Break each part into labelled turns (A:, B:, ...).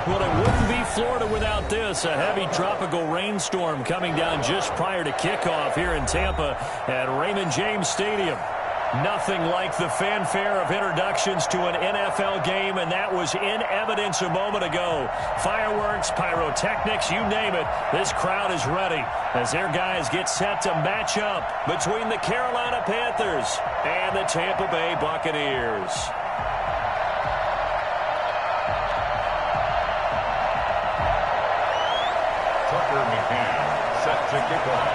A: Well, it wouldn't be Florida without this. A heavy tropical rainstorm coming down just prior to kickoff here in Tampa at Raymond James Stadium. Nothing like the fanfare of introductions to an NFL game, and that was in evidence a moment ago. Fireworks, pyrotechnics, you name it. This crowd is ready as their guys get set to match up between the Carolina Panthers and the Tampa Bay Buccaneers.
B: Set to kick off.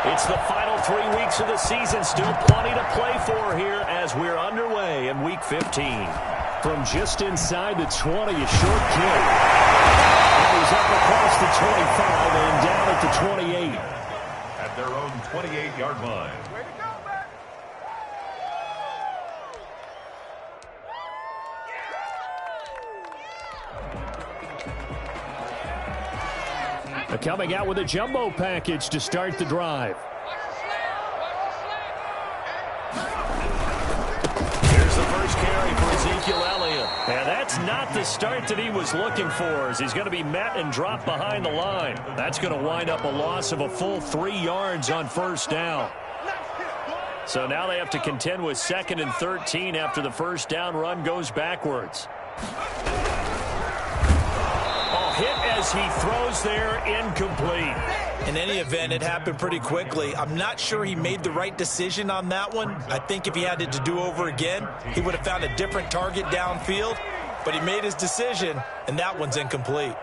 A: It's the final 3 weeks of the season. Still plenty to play for here as we're underway in Week 15. From just inside the 20, a short kick. He's up across the 25 and down at the 28.
B: At their own 28-yard line.
A: Coming out with a jumbo package to start the drive. Here's the first carry for Ezekiel Elliott. And that's not the start that he was looking for, as he's going to be met and dropped behind the line. That's going to wind up a loss of a full 3 yards on first down. So now they have to contend with 2nd and 13 after the first down run goes backwards. Hit as he throws there, incomplete.
C: In any event, it happened pretty quickly. I'm not sure he made the right decision on that one. I think if he had it to do over again, he would have found a different target downfield. But he made his decision, and that one's incomplete.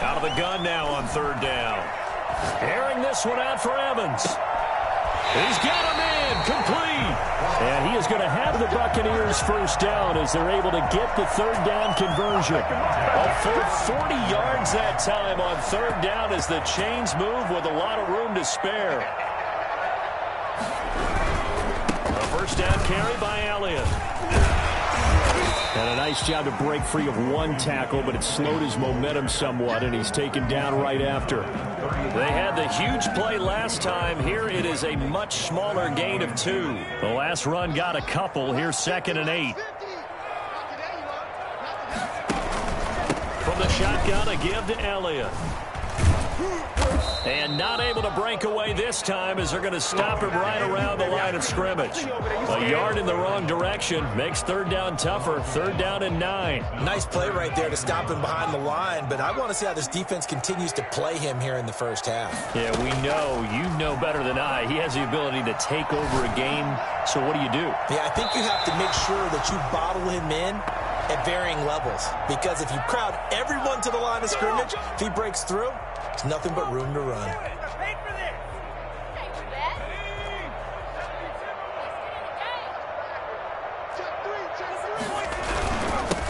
A: Out of the gun now on 3rd down. Airing this one out for Evans. He's got him in, complete. And he is going to have the Buccaneers first down as they're able to get the 3rd down conversion. A full 40 yards that time on 3rd down as the chains move with a lot of room to spare. A first down carry by Elliott. And a nice job to break free of one tackle, but it slowed his momentum somewhat, and he's taken down right after. They had the huge play last time. Here it is a much smaller gain of 2. The last run got a couple. Here's 2nd and 8. From the shotgun, a give to Elliott. And not able to break away this time as they're going to stop him right around the line of scrimmage. A yard in the wrong direction makes 3rd down tougher. 3rd down and 9.
C: Nice play right there to stop him behind the line, but I want to see how this defense continues to play him here in the first half.
A: Yeah, we know. You know better than I. He has the ability to take over a game. So what do you do?
C: Yeah, I think you have to make sure that you bottle him in at varying levels, because if you crowd everyone to the line of scrimmage, if he breaks through, there's nothing but room to run.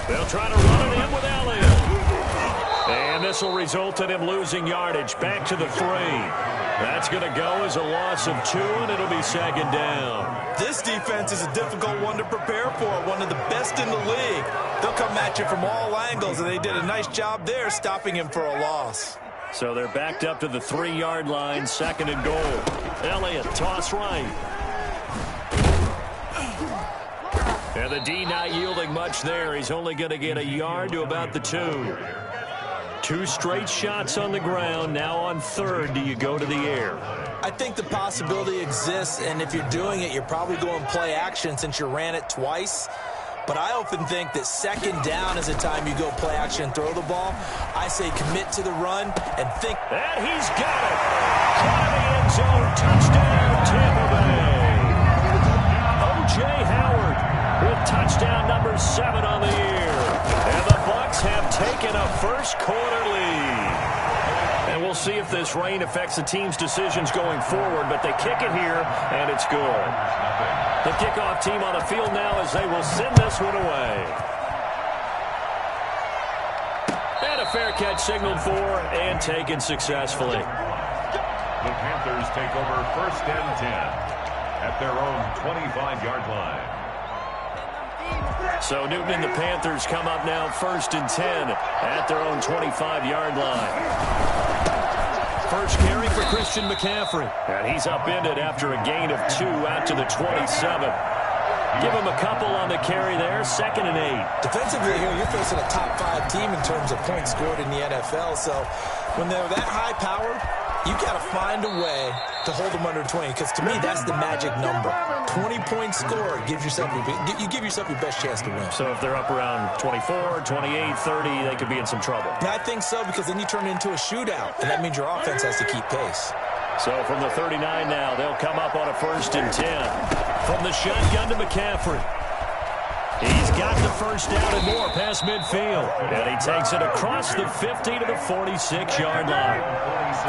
A: They'll try to run it in with Elliott. And this will result in him losing yardage. Back to the 3. That's going to go as a loss of 2, and it'll be 2nd down.
C: This defense is a difficult one to prepare for, one of the best in the league. They'll come at you from all angles, and they did a nice job there stopping him for a loss.
A: So they're backed up to the 3-yard line, 2nd and goal. Elliott, toss right. And the D not yielding much there. He's only going to get a yard to about the 2. 2 straight shots on the ground. Now on 3rd, do you go to the air?
C: I think the possibility exists, and if you're doing it, you're probably going play action since you ran it twice. But I often think that 2nd down is the time you go play action and throw the ball. I say commit to the run and think.
A: And he's got it. Caught in the end zone. Touchdown, Tampa Bay. O.J. Howard with touchdown number 7 on the year. And the Bucs have taken a first-quarter lead. And we'll see if this rain affects the team's decisions going forward, but they kick it here, and it's good. The kickoff team on the field now as they will send this one away. And a fair catch signaled for and taken successfully.
B: The Panthers take over 1st and 10 at their own 25-yard line.
A: So Newton and the Panthers come up now 1st and 10 at their own 25-yard line. First carry for Christian McCaffrey. And he's upended after a gain of 2 out to the 27. Give him a couple on the carry there, 2nd and 8.
C: Defensively here, you're facing a top 5 team in terms of points scored in the NFL. So when they're that high powered, you got to find a way to hold them under 20, because to me, that's the magic number. 20-point score gives yourself you give yourself your best chance to win.
A: So if they're up around 24, 28, 30, they could be in some trouble.
C: Yeah, I think so, because then you turn it into a shootout, and that means your offense has to keep pace.
A: So from the 39 now, they'll come up on a 1st and 10. From the shotgun to McCaffrey. He's got the first down and more past midfield. And he takes it across the 50 to the 46-yard line.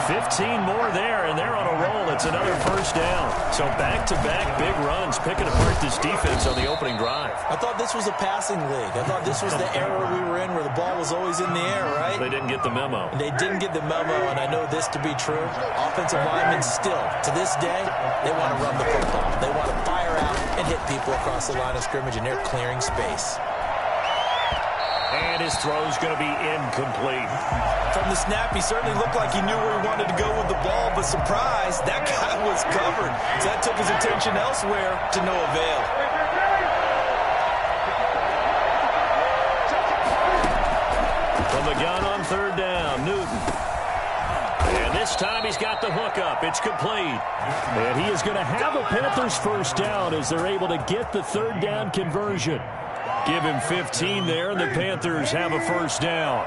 A: 15 more there, and they're on a roll. It's another first down. So back-to-back big runs, picking apart this defense on the opening drive.
C: I thought this was a passing league. I thought this was the era we were in where the ball was always in the air, right?
A: They didn't get the memo.
C: They didn't get the memo, and I know this to be true. Offensive linemen still, to this day, they want to run the football. They want to fire out and hit people across the line of scrimmage, and they're clearing space.
A: And his throw's going to be incomplete.
C: From the snap, he certainly looked like he knew where he wanted to go with the ball, but surprise, that guy was covered. So that took his attention elsewhere to no avail.
A: From the gun on 3rd down, Newton. And this time he's got the hook up. It's complete. And he is going to have a Panthers first down as they're able to get the 3rd down conversion. Give him 15 there, and the Panthers have a first down.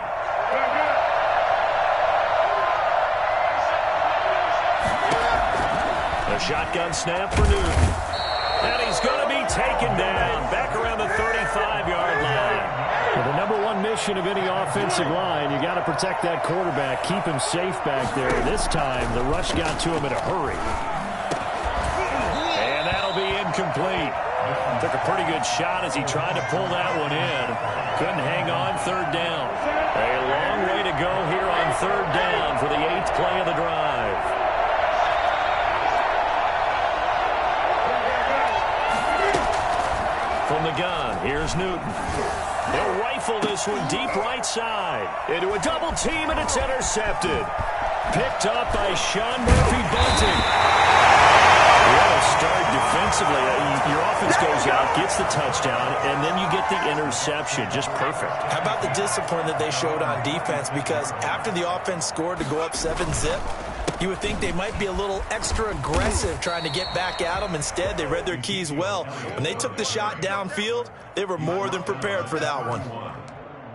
A: A shotgun snap for Newton. And he's going to be taken down back around the 35-yard line. Well, the number one mission of any offensive line, you got to protect that quarterback, keep him safe back there. This time, the rush got to him in a hurry. And that'll be incomplete. Took a pretty good shot as he tried to pull that one in. Couldn't hang on, 3rd down. A long way to go here on 3rd down for the 8th play of the drive. From the gun, here's Newton. They'll rifle this one deep right side. Into a double team, and it's intercepted. Picked up by Sean Murphy-Bunting. What a start defensively. Your offense goes out, gets the touchdown, and then you get the interception. Just perfect. How about the discipline that they showed on defense? Because after the offense scored to go up 7-zip, you would think they might be a little extra aggressive trying to get back at them. Instead, they read their keys well. When they took the shot downfield, they were more than prepared for that one.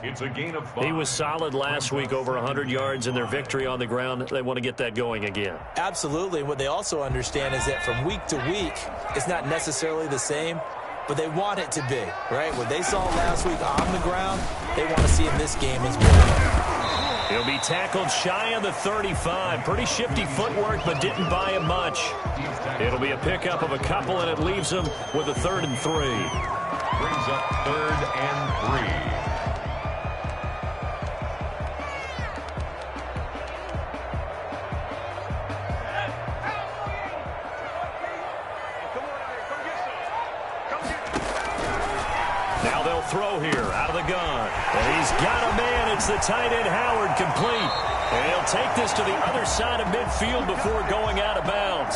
B: It's a gain of 5.
A: He was solid last week, over 100 yards in their victory on the ground. They want to get that going again.
C: Absolutely. What they also understand is that from week to week, it's not necessarily the same, but they want it to be, right? What they saw last week on the ground, they want to see in this game as well.
A: He'll be tackled shy of the 35. Pretty shifty footwork, but didn't buy him much. It'll be a pickup of a couple, and it leaves him with a 3rd and 3.
B: Brings up 3rd and 3.
A: Now they'll throw here out of the gun. And he's got a man. It's the tight end Howard, complete. And he'll take this to the other side of midfield before going out of bounds.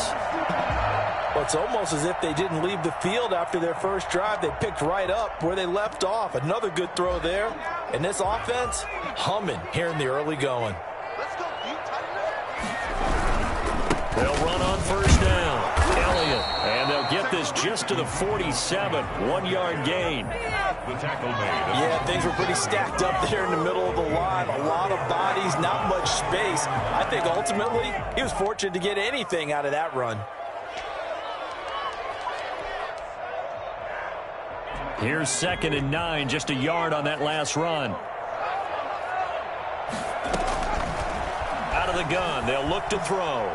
C: Well, it's almost as if they didn't leave the field after their first drive. They picked right up where they left off. Another good throw there. And this offense, humming here in the early going.
A: They'll run on first down. Elliott. And they'll get this just to the 47. 1-yard gain.
B: The tackle made.
C: Yeah, things were pretty stacked up there in the middle of the line. A lot of bodies, not much space. I think ultimately he was fortunate to get anything out of that run.
A: Here's 2nd and 9, just a yard on that last run. Out of the gun, they'll look to throw.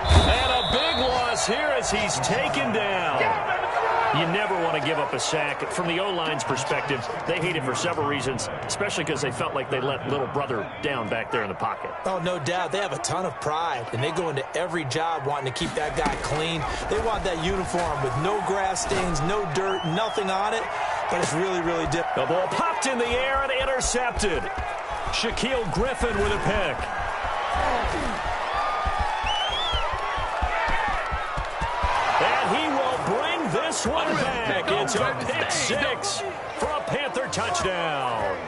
A: And a big loss here as he's taken down. You never want to give up a sack. From the O-line's perspective, they hate it for several reasons, especially because they felt like they let little brother down back there in the pocket.
C: Oh, no doubt. They have a ton of pride, and they go into every job wanting to keep that guy clean. They want that uniform with no grass stains, no dirt, nothing on it, but it's really, really difficult.
A: The ball popped in the air and intercepted. Shaquille Griffin with a pick. swung back. It's a pick six for a Panther touchdown.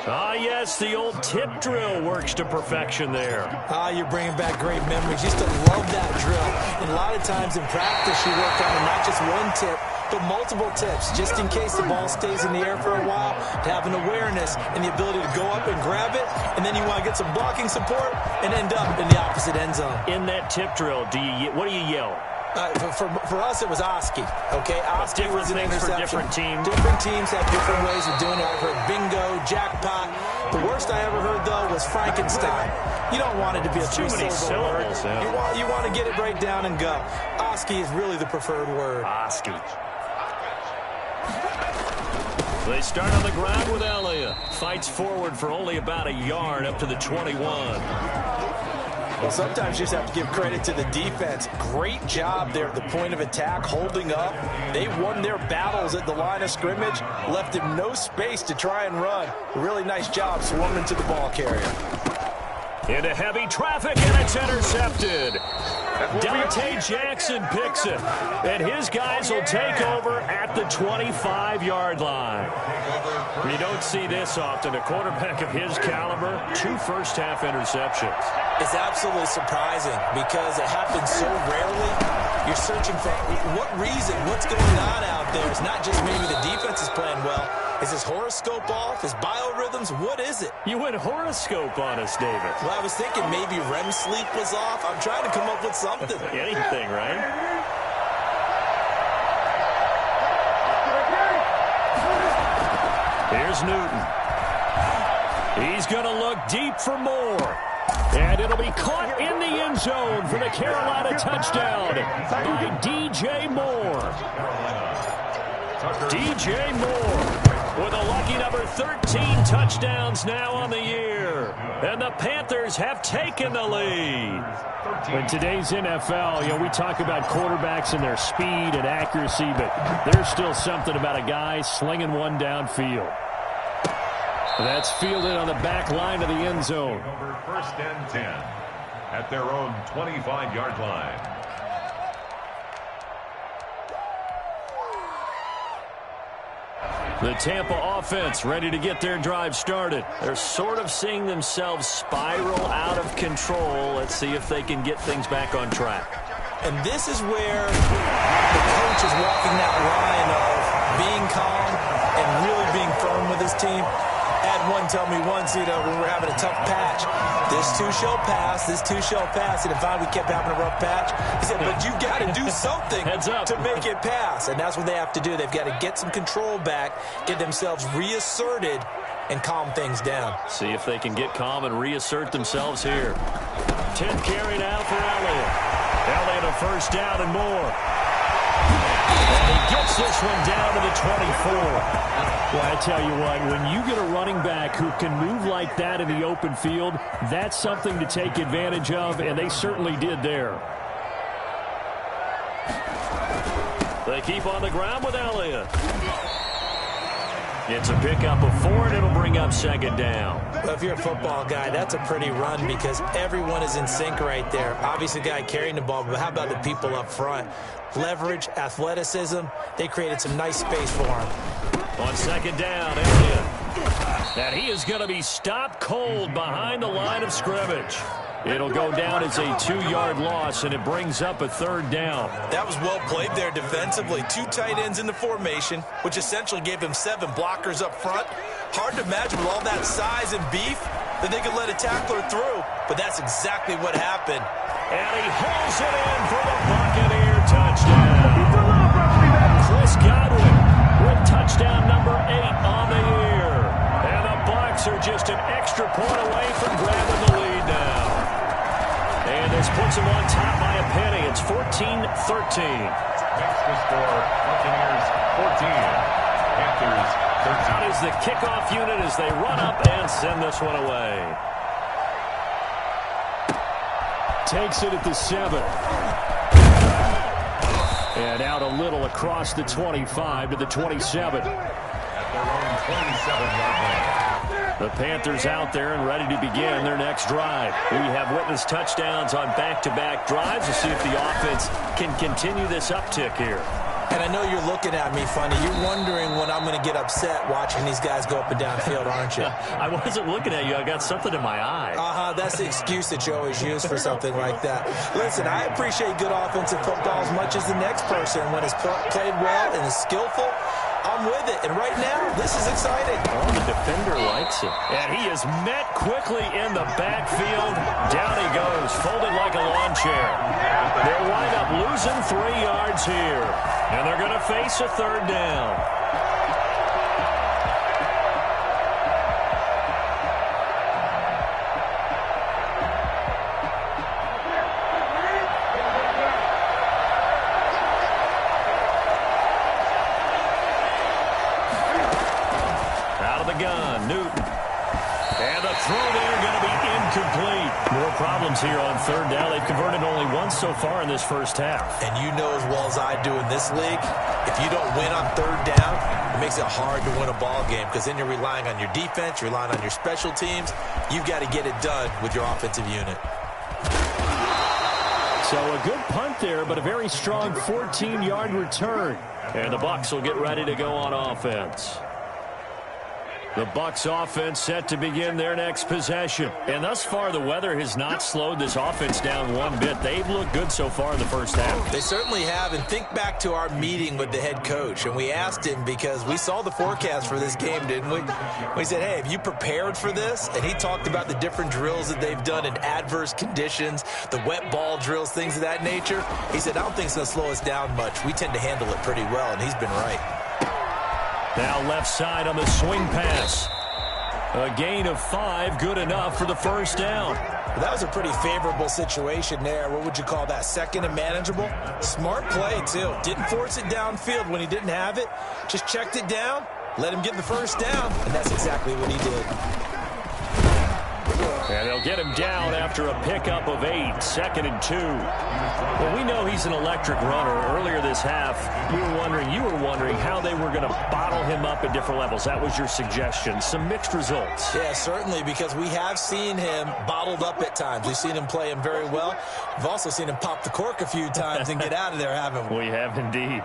A: Ah, yes, the old tip drill works to perfection there.
C: Ah, you're bringing back great memories. Used to love that drill. And a lot of times in practice, you work on not just one tip, but multiple tips, just in case the ball stays in the air for a while, to have an awareness and the ability to go up and grab it, and then you want to get some blocking support and end up in the opposite end zone.
A: In that tip drill, what do you yell?
C: For us, it was Oski, okay? Oski was an interception.
A: For different teams.
C: Different teams have different ways of doing it. I've heard bingo, jackpot. The worst I ever heard, though, was Frankenstein. You don't want it to be a
A: too many syllables.
C: Yeah. You want to get it right down and go. Oski is really the preferred word.
A: Oski. They start on the ground with Elliott. Fights forward for only about a yard up to the 21.
C: Well, sometimes you just have to give credit to the defense. Great job there at the point of attack, holding up. They won their battles at the line of scrimmage, left him no space to try and run. Really nice job swarming to the ball carrier.
A: Into heavy traffic, and it's intercepted. Dante Jackson picks it, and his guys will take over at the 25-yard line. You don't see this often. A quarterback of his caliber, 2 first-half interceptions.
C: It's absolutely surprising because it happens so rarely. You're searching for what reason, what's going on out there. It's not just maybe the defense is playing well. Is his horoscope off? His biorhythms? What is it?
A: You went horoscope on us, David.
C: Well, I was thinking maybe REM sleep was off. I'm trying to come up with something.
A: Anything, right? Here's Newton. He's going to look deep for more. And it'll be caught in the end zone for the Carolina touchdown by DJ Moore. DJ Moore with a lucky number 13 touchdowns now on the year. And the Panthers have taken the lead. In today's NFL, we talk about quarterbacks and their speed and accuracy, but there's still something about a guy slinging one downfield. That's fielded on the back line of the end zone.
B: Over 1st and 10 at their own 25-yard line.
A: The Tampa offense ready to get their drive started. They're sort of seeing themselves spiral out of control. Let's see if they can get things back on track.
C: And this is where the coach is walking that line of being calm and really being firm with his team. Had one tell me once, when we were having a tough patch, this too shall pass, this too shall pass. And if we kept having a rough patch, he said, but you got to do something to make it pass. And that's what they have to do. They've got to get some control back, get themselves reasserted, and calm things down.
A: See if they can get calm and reassert themselves here. 10th carry now for Elliott. Elliott a first down and more. And he gets this one down to the 24. Well, I tell you what, when you get a running back who can move like that in the open field, that's something to take advantage of, and they certainly did there. They keep on the ground with Elliott. It's a pickup of 4, and it'll bring up 2nd down.
C: Well, if you're a football guy, that's a pretty run because everyone is in sync right there. Obviously, the guy carrying the ball, but how about the people up front? Leverage, athleticism, they created some nice space for him.
A: On 2nd down, Elliott. And he is going to be stopped cold behind the line of scrimmage. It'll go down as a 2-yard loss, and it brings up a 3rd down.
C: That was well played there defensively. 2 tight ends in the formation, which essentially gave him 7 blockers up front. Hard to imagine with all that size and beef that they could let a tackler through, but that's exactly what happened.
A: And he hauls it in for the Buccaneer touchdown. Chris Godwin with touchdown number 8 on the year. And the Bucs are just an extra point away from grabbing the lead now. And this puts them on top by a penny. It's 14-13.
B: Makes the score Buccaneers 14, Panthers 13.
A: Out is the kickoff unit as they run up and send this one away. Takes it at the 7. And out a little across the 25 to the 27.
B: At their own 27-yard line.
A: The Panthers out there and ready to begin their next drive. We have witnessed touchdowns on back-to-back drives. We'll see if the offense can continue this uptick here.
C: And I know you're looking at me funny. You're wondering when I'm going to get upset watching these guys go up and down field, aren't you?
A: I wasn't looking at you. I got something in my eye.
C: That's the excuse that you always use for something like that. Listen, I appreciate good offensive football as much as the next person. When it's played well and is skillful, I'm with it. And right now, this is exciting.
A: Oh, the defender likes it. And he is met quickly in the backfield. Down he goes, folded like a lawn chair. They'll wind up losing 3 yards here. And they're going to face a third down. Problems here on third down. They've converted only once so far in this first half.
C: And you know as well as I do in this league, if you don't win on third down, it makes it hard to win a ball game because then you're relying on your defense, you're relying on your special teams. You've got to get it done with your offensive unit.
A: So a good punt there, but a very strong 14-yard return. And the Bucs will get ready to go on offense. The Bucs offense set to begin their next possession. And thus far, the weather has not slowed this offense down one bit. They've looked good so far in the first half.
C: They certainly have. And think back to our meeting with the head coach. And we asked him because we saw the forecast for this game, didn't we? We said, hey, have you prepared for this? And he talked about the different drills that they've done in adverse conditions, the wet ball drills, things of that nature. He said, I don't think it's going to slow us down much. We tend to handle it pretty well, and he's been right.
A: Now left side on the swing pass. A gain of 5, good enough for the first down.
C: That was a pretty favorable situation there. What would you call that? Second and manageable? Smart play, too. Didn't force it downfield when he didn't have it. Just checked it down, let him get the first down, and that's exactly what he did.
A: And they'll get him down after a pickup of 8, 2nd and 2. Well, we know he's an electric runner. Earlier this half, you were wondering how they were going to bottle him up at different levels. That was your suggestion. Some mixed results.
C: Yeah, certainly, because we have seen him bottled up at times. We've seen him play him very well. We've also seen him pop the cork a few times and get out of there, haven't we?
A: We have indeed.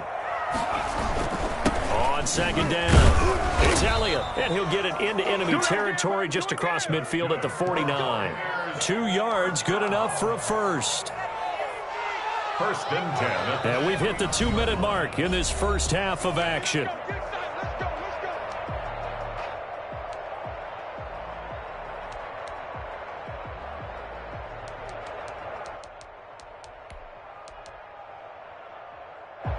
A: On second down, it's Elliott, and he'll get it into enemy territory just across midfield at the 49. 2 yards, good enough for a first.
B: First and 10.
A: And we've hit the 2-minute mark in this first half of action.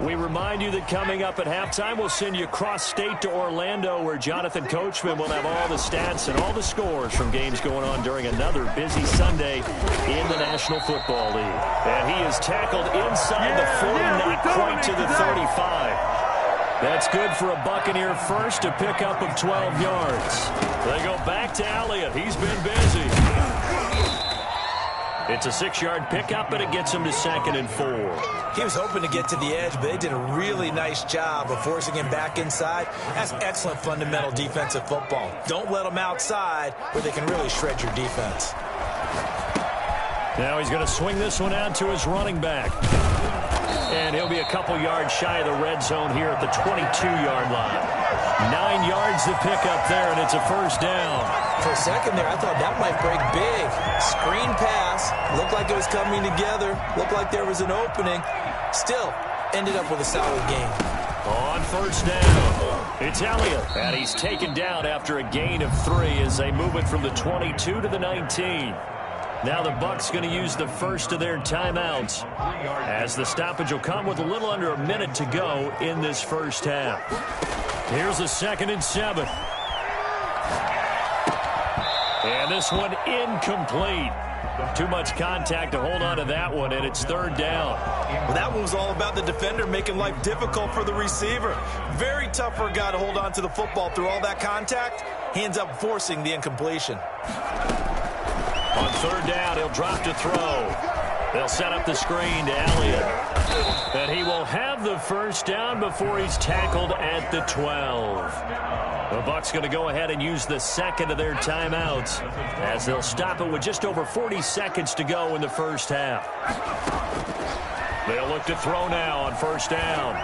A: We remind you that coming up at halftime, we'll send you cross-state to Orlando, where Jonathan Coachman will have all the stats and all the scores from games going on during another busy Sunday in the National Football League. And he is tackled inside the 40, not quite to the 35. That's good for a Buccaneer first, a pickup of 12 yards. They go back to Elliott. He's been busy. It's a 6-yard pickup, and it gets him to 2nd and 4.
C: He was hoping to get to the edge, but they did a really nice job of forcing him back inside. That's excellent fundamental defensive football. Don't let them outside where they can really shred your defense.
A: Now he's going to swing this one out to his running back. And he'll be a couple yards shy of the red zone here at the 22-yard line. 9 yards to pick up there, and it's a first down.
C: For a second there, I thought that might break big. Screen pass. Looked like it was coming together. Looked like there was an opening. Still, ended up with a solid game.
A: On first down, it's Elliott. And he's taken down after a gain of 3 as they move it from the 22 to the 19. Now the Bucs going to use the first of their timeouts, as the stoppage will come with a little under a minute to go in this first half. Here's the 2nd and 7. And this one incomplete. Too much contact to hold on to that one, and it's 3rd down.
C: Well, that one was all about the defender making life difficult for the receiver. Very tough for a guy to hold on to the football through all that contact. He ends up forcing the incompletion.
A: On 3rd down, he'll drop to throw. They'll set up the screen to Elliott. And he will have the first down before he's tackled at the 12. The Bucs going to go ahead and use the second of their timeouts as they'll stop it with just over 40 seconds to go in the first half. They'll look to throw now on first down.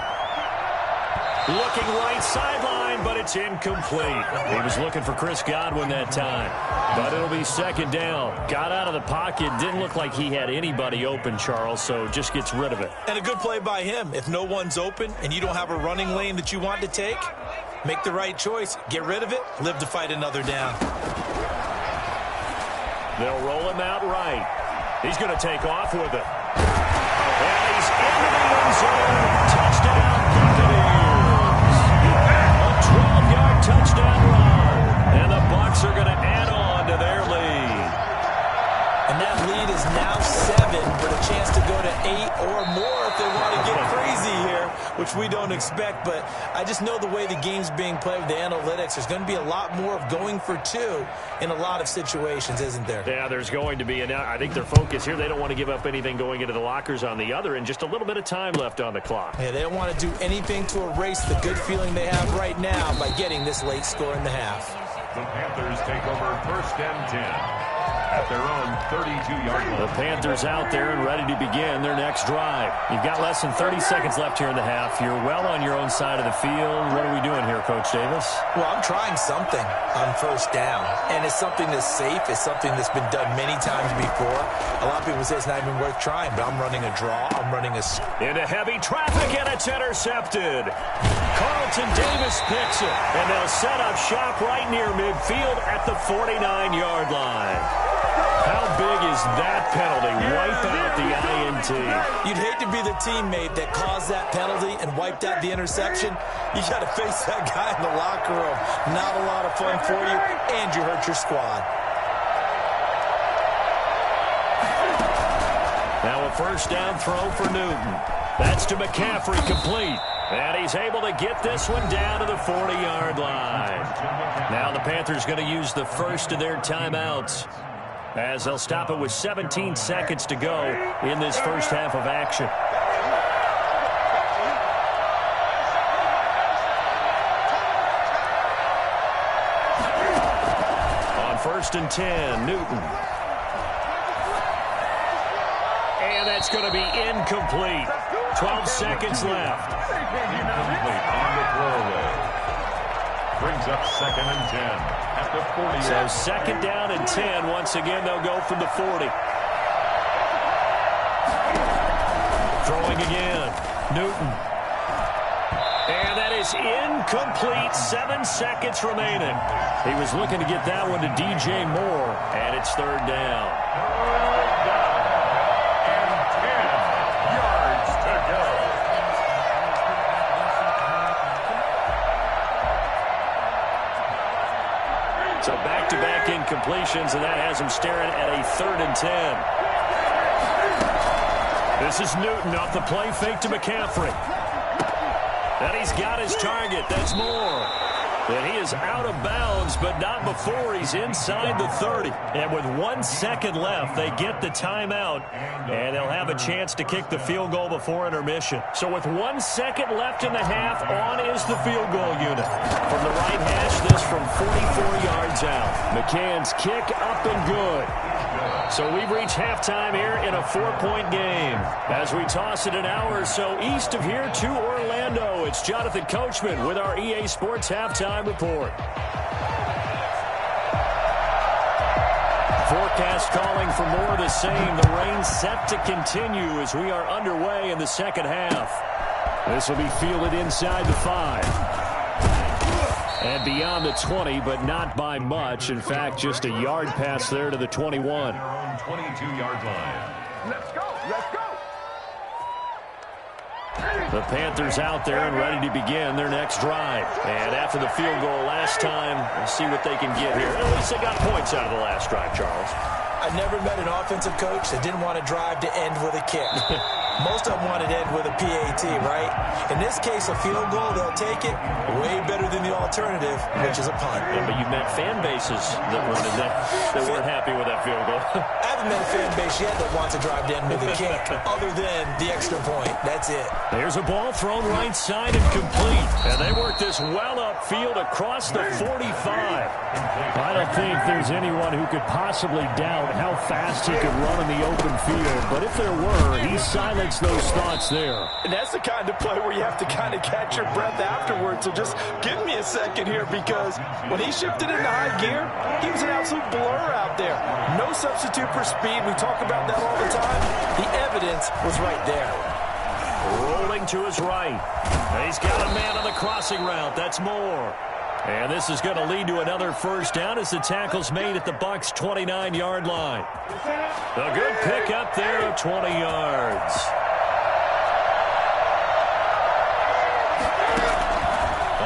A: Looking right sideline, but it's incomplete. He was looking for Chris Godwin that time. But it'll be second down. Got out of the pocket. Didn't look like he had anybody open, Charles, so just gets rid of it.
C: And a good play by him. If no one's open and you don't have a running lane that you want to take, make the right choice. Get rid of it. Live to fight another down.
A: They'll roll him out right. He's going to take off with it. And he's into the end zone. Touchdown, Buccaneers. A 12-yard touchdown run. And the Bucs are going to add on to their lead.
C: And that lead is now 7 with a chance to go to 8 or more if they want to get crazy here, which we don't expect. But I just know the way the game's being played with the analytics, there's going to be a lot more of going for 2 in a lot of situations, isn't there?
A: Yeah, there's going to be. And I think their focus here, they don't want to give up anything going into the lockers on the other, and just a little bit of time left on the clock.
C: Yeah, they don't want to do anything to erase the good feeling they have right now by getting this late score in the half.
B: The Panthers take over first and 10. At their own 32-yard line.
A: The Panthers out there and ready to begin their next drive. You've got less than 30 seconds left here in the half. You're well on your own side of the field. What are we doing here, Coach Davis?
C: Well, I'm trying something on first down, and it's something that's safe. It's something that's been done many times before. A lot of people say it's not even worth trying, but I'm running a draw. I'm running a...
A: Into heavy traffic, and it's intercepted. Carlton Davis picks it, and they'll set up shop right near midfield at the 49-yard line. How big is that penalty? Wipe out the INT.
C: You'd hate to be the teammate that caused that penalty and wiped out the interception. You got to face that guy in the locker room. Not a lot of fun for you, and you hurt your squad.
A: Now a first down throw for Newton. That's to McCaffrey, complete. And he's able to get this one down to the 40-yard line. Now the Panthers going to use the first of their timeouts, as they'll stop it with 17 seconds to go in this first half of action. On first and 10, Newton. And that's going to be incomplete. 12 seconds left.
B: Incomplete on the throwaway. Brings up second and 10. At the 40.
A: So second down and 10. Once again, they'll go from the 40. Throwing again. Newton. And that is incomplete. 7 seconds remaining. He was looking to get that one to DJ Moore. And it's third down.
B: And 10 yards to go.
A: So back-to-back incompletions, and that has him staring at a third and 10. This is Newton off the play fake to McCaffrey. And he's got his target. That's Moore. And he is out of bounds, but not before he's inside the 30. And with 1 second left, they get the timeout, and they'll have a chance to kick the field goal before intermission. So with 1 second left in the half, on is the field goal unit. From the right hash, this from 44 yards out. McCann's kick up and good. So we've reached halftime here in a 4-point game. As we toss it an hour or so east of here to Orlando, it's Jonathan Coachman with our EA Sports Halftime Report. Forecast calling for more of the same. The rain set to continue as we are underway in the second half. This will be fielded inside the 5. And beyond the 20, but not by much. In fact, just a yard pass there to the 21.
B: 22-yard line.
D: Let's go! Let's go!
A: The Panthers out there and ready to begin their next drive. And after the field goal last time, we'll see what they can get here. At least they got points out of the last drive, Charles.
C: I never met an offensive coach that didn't want to drive to end with a kick. Most of them want it in with a PAT, right? In this case, a field goal, they'll take it way better than the alternative, which is a punt.
A: Yeah, but you've met fan bases that weren't happy with that field goal.
C: I haven't met a fan base yet that wants to drive down with a kick other than the extra point. That's it.
A: There's a ball thrown right side and complete. And they work this well upfield across the 45.
D: I don't think there's anyone who could possibly doubt how fast he could run in the open field. But if there were, he silenced those thoughts there.
E: And that's the kind of play where you have to kind of catch your breath afterwards. So just give me a second here, because when he shifted into high gear, he was an absolute blur out there. No substitute for speed. We talk about that all the time. The evidence was right there.
A: Rolling to his right. He's got a man on the crossing route. That's Moore. And this is going to lead to another first down as the tackle's made at the Bucs' 29-yard line. A good pickup there of 20 yards.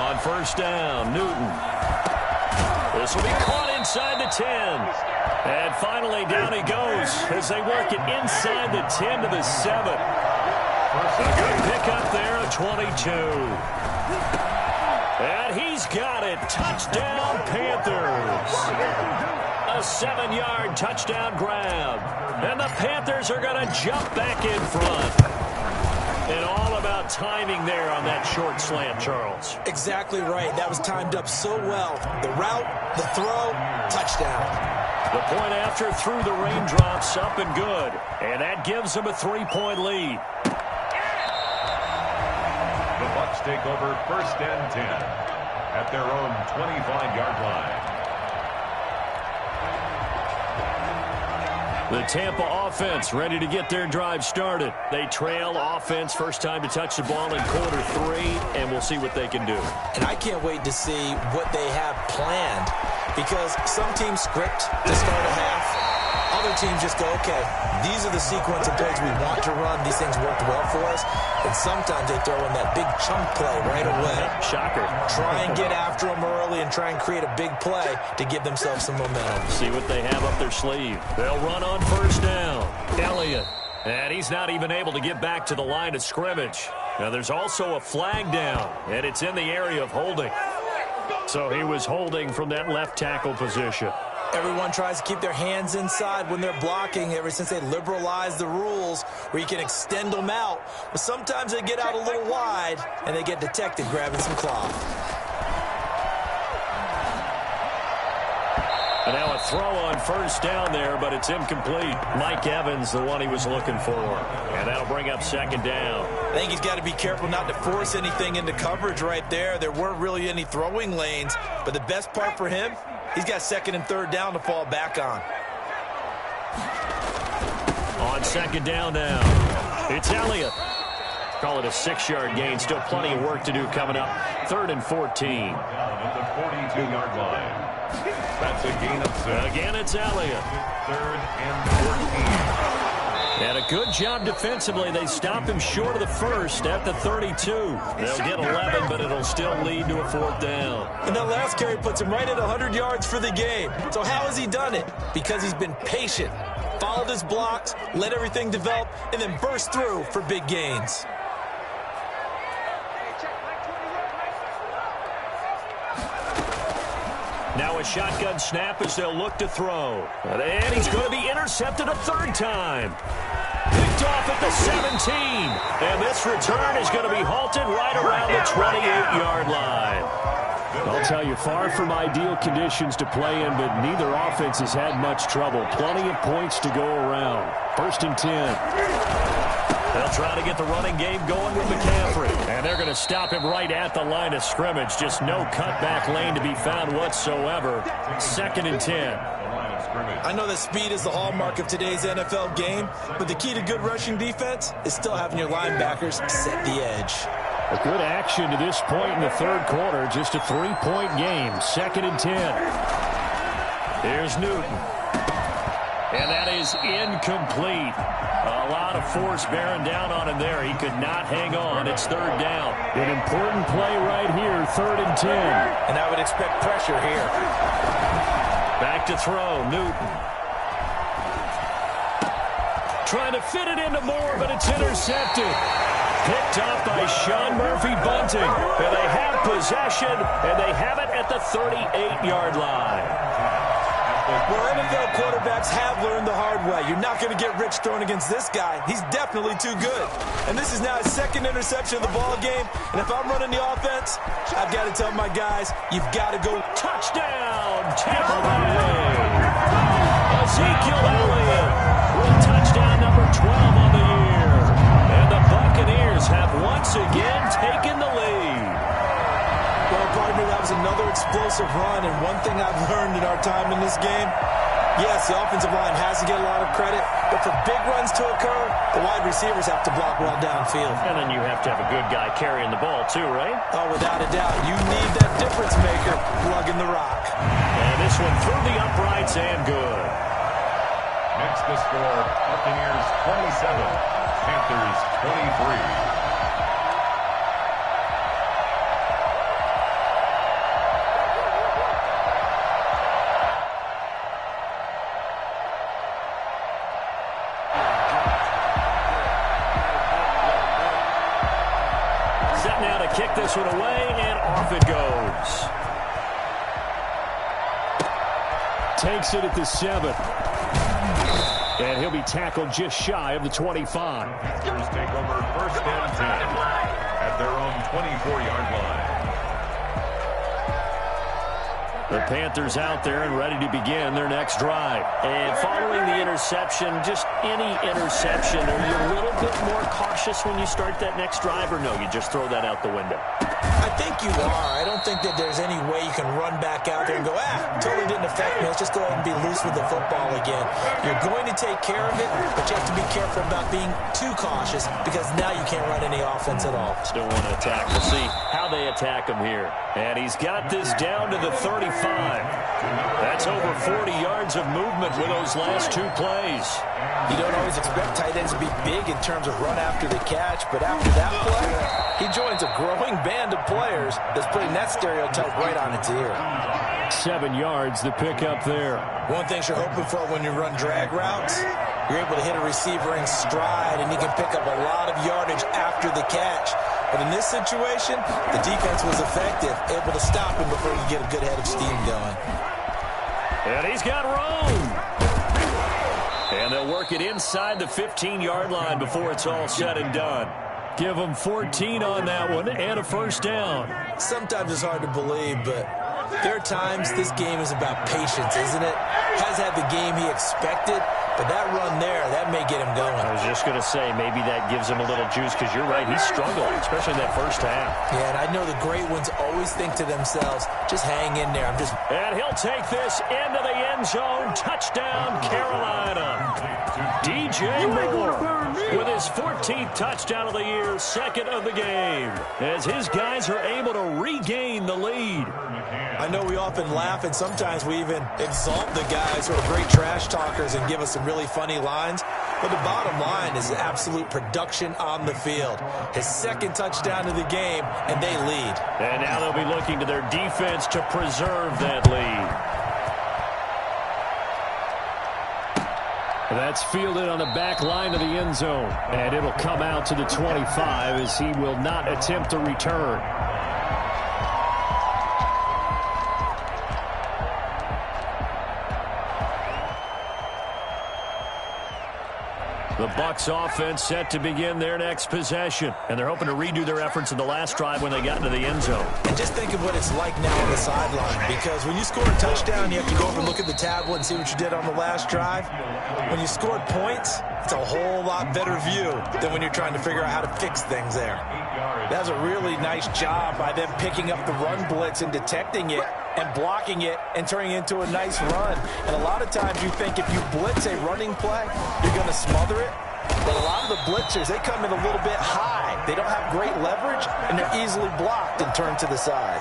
A: On first down, Newton. This will be caught inside the 10. And finally, down he goes as they work it inside the 10 to the 7. A good pickup there of 22. And he's got it. Touchdown, Panthers. A 7-yard touchdown grab. And the Panthers are going to jump back in front. And all about timing there on that short slant, Charles.
C: Exactly right. That was timed up so well. The route, the throw, touchdown.
A: The point after through the raindrops, up and good. And that gives them a 3-point lead.
B: The Bucs take over first and 10 at their own 25-yard line.
A: The Tampa offense ready to get their drive started. They trail offense, first time to touch the ball in quarter 3, and we'll see what they can do.
C: And I can't wait to see what they have planned, because some teams script to start a half. Other teams just go, okay, these are the sequence of plays we want to run. These things worked well for us. And sometimes they throw in that big chunk play right away.
A: Shocker.
C: Try and get after them early and try and create a big play to give themselves some momentum.
A: See what they have up their sleeve. They'll run on first down. Elliott. And he's not even able to get back to the line of scrimmage. Now there's also a flag down, and it's in the area of holding. So he was holding from that left tackle position.
C: Everyone tries to keep their hands inside when they're blocking ever since they liberalized the rules where you can extend them out. But sometimes they get out a little wide, and they get detected grabbing some cloth.
A: And now a throw on first down there, but it's incomplete. Mike Evans, the one he was looking for. And that'll bring up second down.
C: I think he's got to be careful not to force anything into coverage right there. There weren't really any throwing lanes. But the best part for him, he's got second and third down to fall back on.
A: On second down now, it's Elliott. Call it a 6-yard gain. Still plenty of work to do coming up. 3rd and 14.
B: At the 42-yard line. That's a gain of 6.
A: Again, it's Elliott.
B: 3rd and 14.
A: And a good job defensively. They stop him short of the first at the 32. They'll get 11, but it'll still lead to a 4th down.
C: And that last carry puts him right at 100 yards for the game. So how has he done it? Because he's been patient, followed his blocks, let everything develop, and then burst through for big gains.
A: Now a shotgun snap as they'll look to throw. And he's going to be intercepted a 3rd time. Picked off at the 17. And this return is going to be halted right around the 28-yard line.
D: I'll tell you, far from ideal conditions to play in, but neither offense has had much trouble. Plenty of points to go around. 1st and 10.
A: They'll try to get the running game going with McCaffrey. And they're going to stop him right at the line of scrimmage. Just no cutback lane to be found whatsoever. 2nd and 10.
C: I know that speed is the hallmark of today's NFL game, but the key to good rushing defense is still having your linebackers set the edge.
D: A good action to this point in the 3rd quarter. Just a 3-point game. 2nd and 10.
A: Here's Newton. And that is incomplete. A lot of force bearing down on him there. He could not hang on. It's 3rd down.
D: An important play right here, 3rd and 10.
C: And I would expect pressure here.
A: Back to throw, Newton. trying to fit it into Moore, but it's intercepted. Picked off by Sean Murphy-Bunting. And they have possession, and they have it at the 38-yard line.
E: Well, NFL quarterbacks have learned the hard way. You're not going to get rich throwing against this guy. He's definitely too good. And this is now his second interception of the ball game. And if I'm running the offense, I've got to tell my guys, you've got to go.
A: Touchdown, Tampa Bay. Ezekiel Elliott with touchdown number 12 on the year. And the Buccaneers have once again taken the lead.
E: Well, partner, that was another explosive run, and one thing I've learned in our time in this game, yes, the offensive line has to get a lot of credit, but for big runs to occur, the wide receivers have to block well downfield.
A: And then you have to have a good guy carrying the ball too, right?
E: Oh, without a doubt. You need that difference maker plugging the rock.
A: And this one through the uprights and good.
B: Next to score, Buccaneers 27, Panthers 23.
A: Kick this one away, and off it goes. Takes it at the 7. And he'll be tackled just shy of the 25.
B: Panthers take over first and 10 at their own 24-yard line.
A: The Panthers out there and ready to begin their next drive. And following the interception, just any interception, are you a little bit more cautious when you start that next drive, or no, you just throw that out the window?
C: I think you are. I don't think that there's any way you can run back out there and go, totally didn't affect me. Let's just go ahead and be loose with the football again. You're going to take care of it, but you have to be careful about being too cautious because now you can't run any offense at all.
A: Still want to attack. We'll see how they attack him here. And he's got this down to the 35. That's over 40 yards of movement with those last two plays.
E: You don't always expect tight ends to be big in terms of run after the catch, but after that play, he joins a growing band of players that's putting that stereotype right on its ear.
A: 7 yards the pick up there.
C: One thing you're hoping for when you run drag routes, you're able to hit a receiver in stride, and he can pick up a lot of yardage after the catch. But in this situation, the defense was effective, able to stop him before you get a good head of steam going.
A: And he's got room. And they'll work it inside the 15-yard line before it's all said and done. Give them 14 on that one and a first down.
C: Sometimes it's hard to believe, but there are times this game is about patience, isn't it? Has had the game he expected, but that run there, that may get him going.
A: I was just going to say, maybe that gives him a little juice because you're right, he's struggling, especially that first half.
C: Yeah, and I know the great ones always think to themselves, just hang in there.
A: And he'll take this into the end zone. Touchdown, Carolina. DJ Moore with his 14th touchdown of the year, second of the game, as his guys are able to regain the lead.
C: I know we often laugh, and sometimes we even exalt the guys who are great trash talkers and give us some really funny lines. But the bottom line is absolute production on the field. His second touchdown of the game, and they lead.
A: And now they'll be looking to their defense to preserve that lead. That's fielded on the back line of the end zone. And it'll come out to the 25 as he will not attempt a return. The Bucs offense set to begin their next possession. And they're hoping to redo their efforts in the last drive when they got into the end zone.
C: And just think of what it's like now on the sideline. Because when you score a touchdown, you have to go over and look at the tablet and see what you did on the last drive. When you scored points, it's a whole lot better view than when you're trying to figure out how to fix things there.
E: That was a really nice job by them picking up the run blitz and detecting it and blocking it and turning it into a nice run. And a lot of times you think if you blitz a running play, you're going to smother it. But a lot of the blitzers, they come in a little bit high. They don't have great leverage, and they're easily blocked and turned to the side.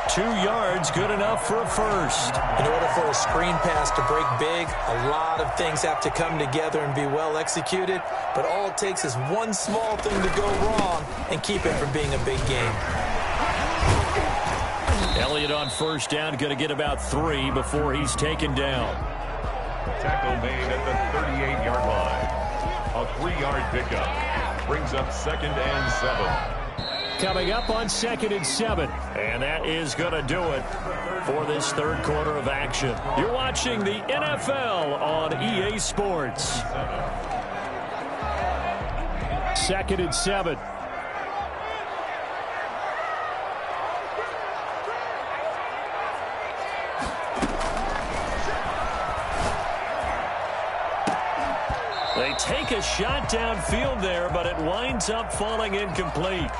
A: 2 yards, good enough for a first.
C: In order for a screen pass to break big, a lot of things have to come together and be well executed. But all it takes is one small thing to go wrong and keep it from being a big game.
A: Elliott on first down, going to get about 3 before he's taken down.
B: Tackle made at the 38-yard line. A 3-yard pickup. Brings up 2nd and 7.
D: Coming up on 2nd and 7.
A: And that is going to do it for this third quarter of action. You're watching the NFL on EA Sports.
D: 2nd and 7.
A: They take a shot downfield there, but it winds up falling incomplete.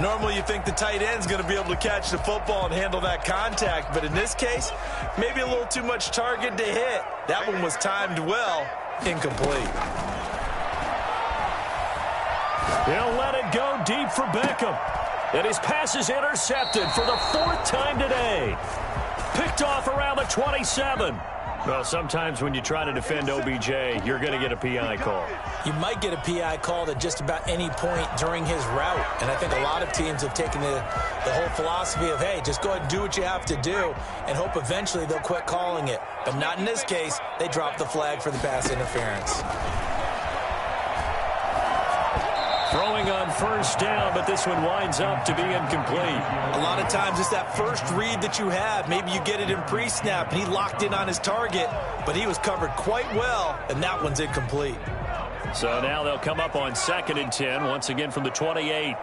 C: Normally you think the tight end's going to be able to catch the football and handle that contact, but in this case, maybe a little too much target to hit. That one was timed well, incomplete.
A: He'll let it go deep for Beckham. And his pass is intercepted for the 4th time today. Picked off around the 27. Well, sometimes when you try to defend OBJ, you're going to get a PI call.
C: You might get a PI called at just about any point during his route. And I think a lot of teams have taken the whole philosophy of, hey, just go ahead and do what you have to do and hope eventually they'll quit calling it. But not in this case. They dropped the flag for the pass interference.
A: Throwing on 1st down, but this one winds up to be incomplete.
C: A lot of times it's that first read that you have. Maybe you get it in pre-snap, and he locked in on his target, but he was covered quite well, and that one's incomplete.
A: So now they'll come up on 2nd and 10, once again from the 28.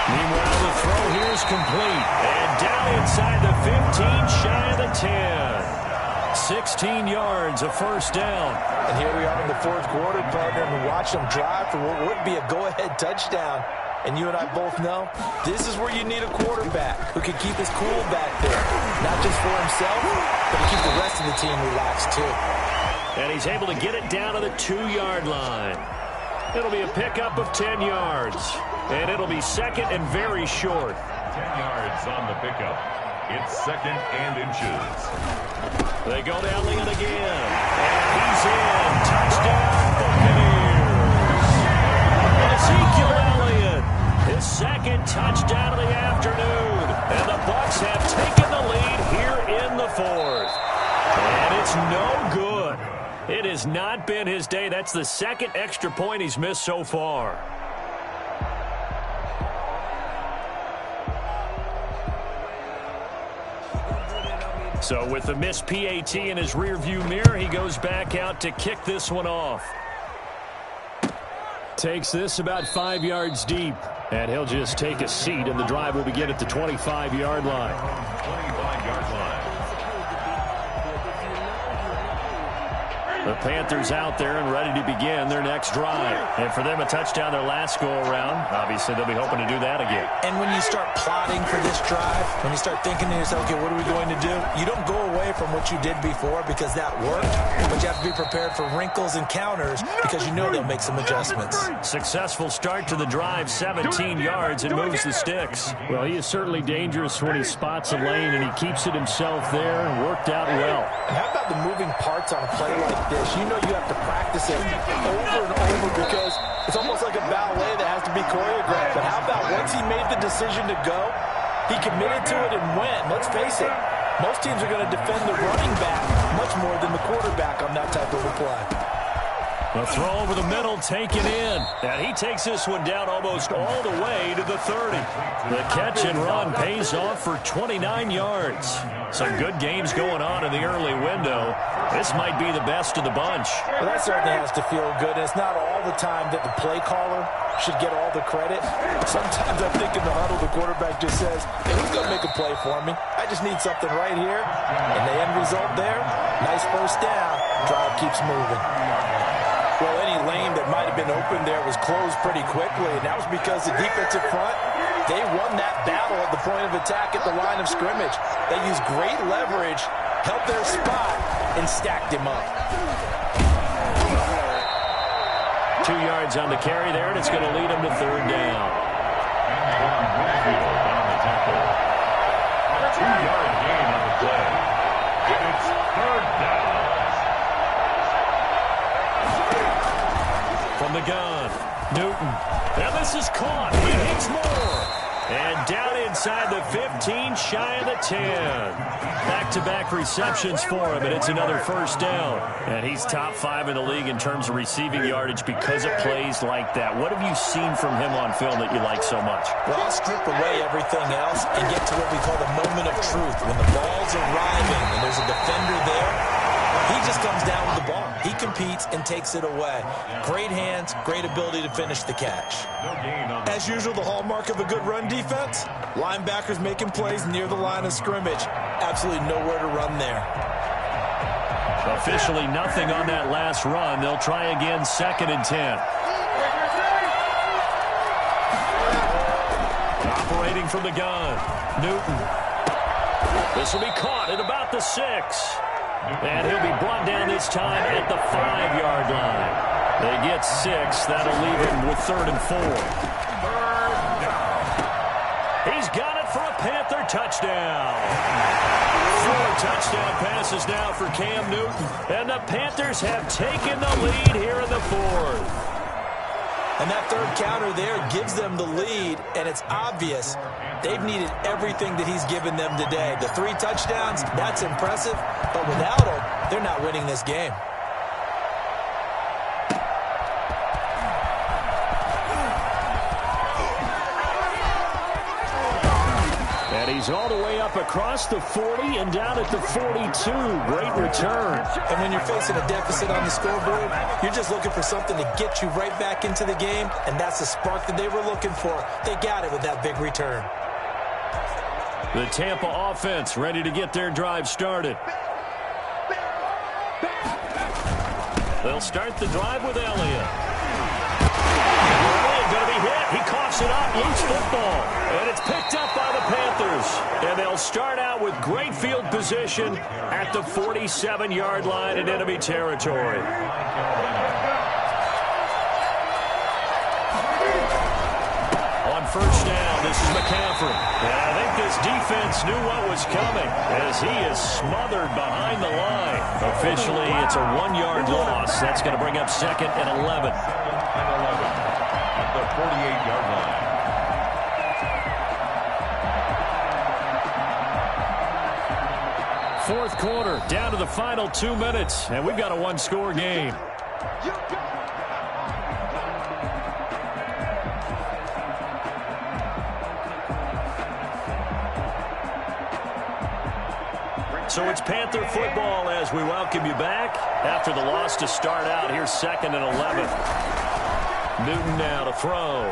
D: Meanwhile, the throw here is complete.
A: And down inside the 15, shy of the 10. 16 yards, a 1st down.
C: And here we are in the 4th quarter, partner, and we watch them drive for what would be a go-ahead touchdown. And you and I both know this is where you need a quarterback who can keep his cool back there. Not just for himself, but to keep the rest of the team relaxed, too.
A: And he's able to get it down to the 2-yard line. It'll be a pickup of 10 yards. And it'll be 2nd and very short.
B: 10 yards on the pickup. It's 2nd and inches.
A: They go to Elliott again. And he's in. Touchdown, Buccaneers. Ezekiel Elliott, his 2nd touchdown of the afternoon. And the Bucs have taken the lead here in the 4th. And it's no good. It has not been his day. That's the 2nd extra point he's missed so far. So with the missed PAT in his rearview mirror, he goes back out to kick this one off.
D: Takes this about 5 yards deep. And he'll just take a seat, and the drive will begin at the 25-yard line.
B: 25-yard line.
A: The Panthers out there and ready to begin their next drive. And for them, a touchdown their last go-around. Obviously, they'll be hoping to do that again.
C: And when you start plotting for this drive, when you start thinking to yourself, okay, what are we going to do? You don't go away from what you did before because that worked, but you have to be prepared for wrinkles and counters because you know they'll make some adjustments.
A: Successful start to the drive, 17 yards, and moves the sticks.
D: Well, he is certainly dangerous when he spots a lane, and he keeps it himself there and worked out well.
C: And how about the moving parts on a play like this? You know you have to practice it over and over because it's almost like a ballet that has to be choreographed. But how about once he made the decision to go, he committed to it and went. Let's face it, most teams are going to defend the running back much more than the quarterback on that type of a play.
A: A throw over the middle taken in. And he takes this one down almost all the way to the 30. The catch and run pays off for 29 yards. Some good games going on in the early window. This might be the best of the bunch.
C: Well, that certainly has to feel good. And it's not all the time that the play caller should get all the credit. Sometimes I think in the huddle, the quarterback just says, hey, who's going to make a play for me? I just need something right here. And the end result there, nice 1st down. Drive keeps moving. Well, any lane that might have been open there was closed pretty quickly, and that was because the defensive front, they won that battle at the point of attack at the line of scrimmage. They used great leverage, held their spot, and stacked him up.
A: 2 yards on the carry there, and it's going to lead him to 3rd down.
B: On the tackle. A 2-yard gain on the play. And it's 3rd down.
A: From the gun, Newton. Now this is caught. He hits more. And down inside the 15, shy of the 10. Back-to-back receptions for him, and it's another first down. And he's top 5 in the league in terms of receiving yardage because of plays like that. What have you seen from him on film that you like so much?
C: Well, I'll strip away everything else and get to what we call the moment of truth. When the ball's arriving and there's a defender there, he just comes down with the ball. He competes and takes it away. Great hands, great ability to finish the catch. As usual, the hallmark of a good run defense, linebackers making plays near the line of scrimmage. Absolutely nowhere to run there.
A: Officially nothing on that last run. They'll try again, 2nd and 10. Operating from the gun, Newton. This will be caught at about the 6. And he'll be brought down this time at the 5-yard line. They get 6. That'll leave him with 3rd and 4. He's got it for a Panther touchdown. 4 touchdown passes now for Cam Newton. And the Panthers have taken the lead here in the 4th.
C: And that 3rd counter there gives them the lead, and it's obvious they've needed everything that he's given them today. The 3 touchdowns, that's impressive, but without him, they're not winning this game.
D: And he's all the way up across the 40 and down at the 42. Great return.
C: And when you're facing a deficit on the scoreboard, you're just looking for something to get you right back into the game, and that's the spark that they were looking for. They got it with that big return.
A: The Tampa offense ready to get their drive started. They'll start the drive with Elliott. Going to be hit. He coughs it up. Loose football. And it's picked up by the Panthers. And they'll start out with great field position at the 47-yard line in enemy territory. On first down, this is McCaffrey. And I think this defense knew what was coming as he is smothered behind the line. Officially, it's a 1-yard loss. That's going to bring up 2nd and 11.
B: At the 48-yard line.
A: Fourth quarter, down to the final 2 minutes, and we've got a 1-score game. So it's Panther football as we welcome you back after the loss to start out. Here's 2nd and 11. Newton now to throw.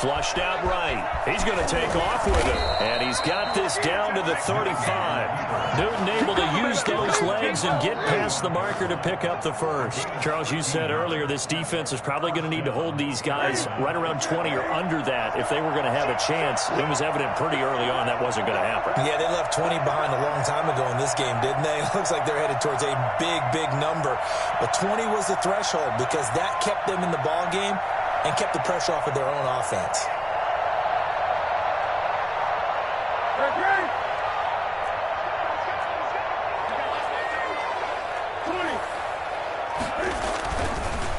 A: Flushed out right. He's going to take off with it. And he's got this down to the 35. Newton able to use those legs and get past the marker to pick up the first. Charles, you said earlier this defense is probably going to need to hold these guys right around 20 or under that if they were going to have a chance. It was evident pretty early on that wasn't going to happen.
C: Yeah, they left 20 behind a long time ago in this game, didn't they? It looks like they're headed towards a big, big number. But 20 was the threshold because that kept them in the ball game and kept the pressure off of their own offense.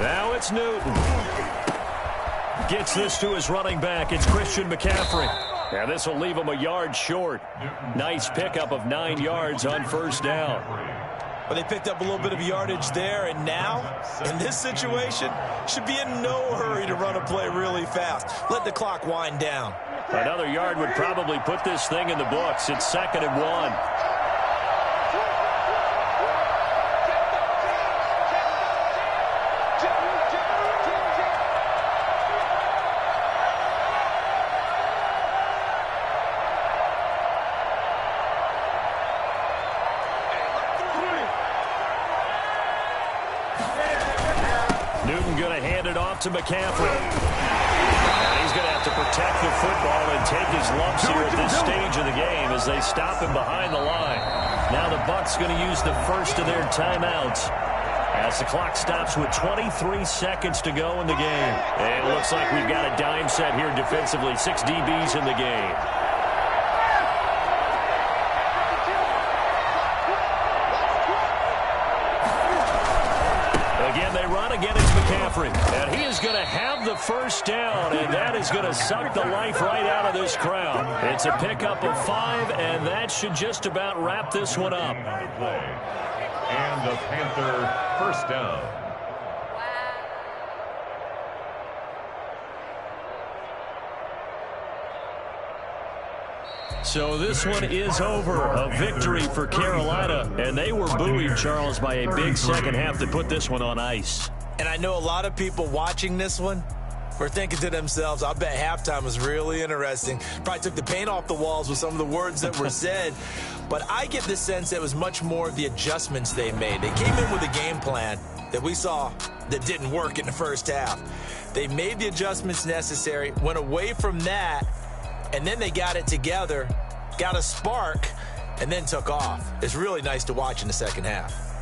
A: Now it's Newton. Gets this to his running back. It's Christian McCaffrey. And this will leave him a yard short. Nice pickup of 9 yards on first down.
C: But they picked up a little bit of yardage there, and now, in this situation, should be in no hurry to run a play really fast. Let the clock wind down.
A: Another yard would probably put this thing in the books. It's 2nd and 1. To McCaffrey. And he's going to have to protect the football and take his lumps here at this stage of the game as they stop him behind the line. Now the Bucs going to use the first of their timeouts as the clock stops with 23 seconds to go in the game. And it looks like we've got a dime set here defensively. 6 DBs in the game. Again, they run. Again, it's McCaffrey. And he is going to have the first down, and that is going to suck the life right out of this crowd. It's a pickup of 5, and that should just about wrap this one up.
B: And the Panther first down.
A: So this one is over. A victory for Carolina. And they were buoyed, Charles, by a big second half to put this one on ice.
C: And I know a lot of people watching this one were thinking to themselves, I bet halftime was really interesting. Probably took the paint off the walls with some of the words that were said. But I get the sense that it was much more of the adjustments they made. They came in with a game plan that we saw that didn't work in the first half. They made the adjustments necessary, went away from that, and then they got it together, got a spark, and then took off. It's really nice to watch in the second half.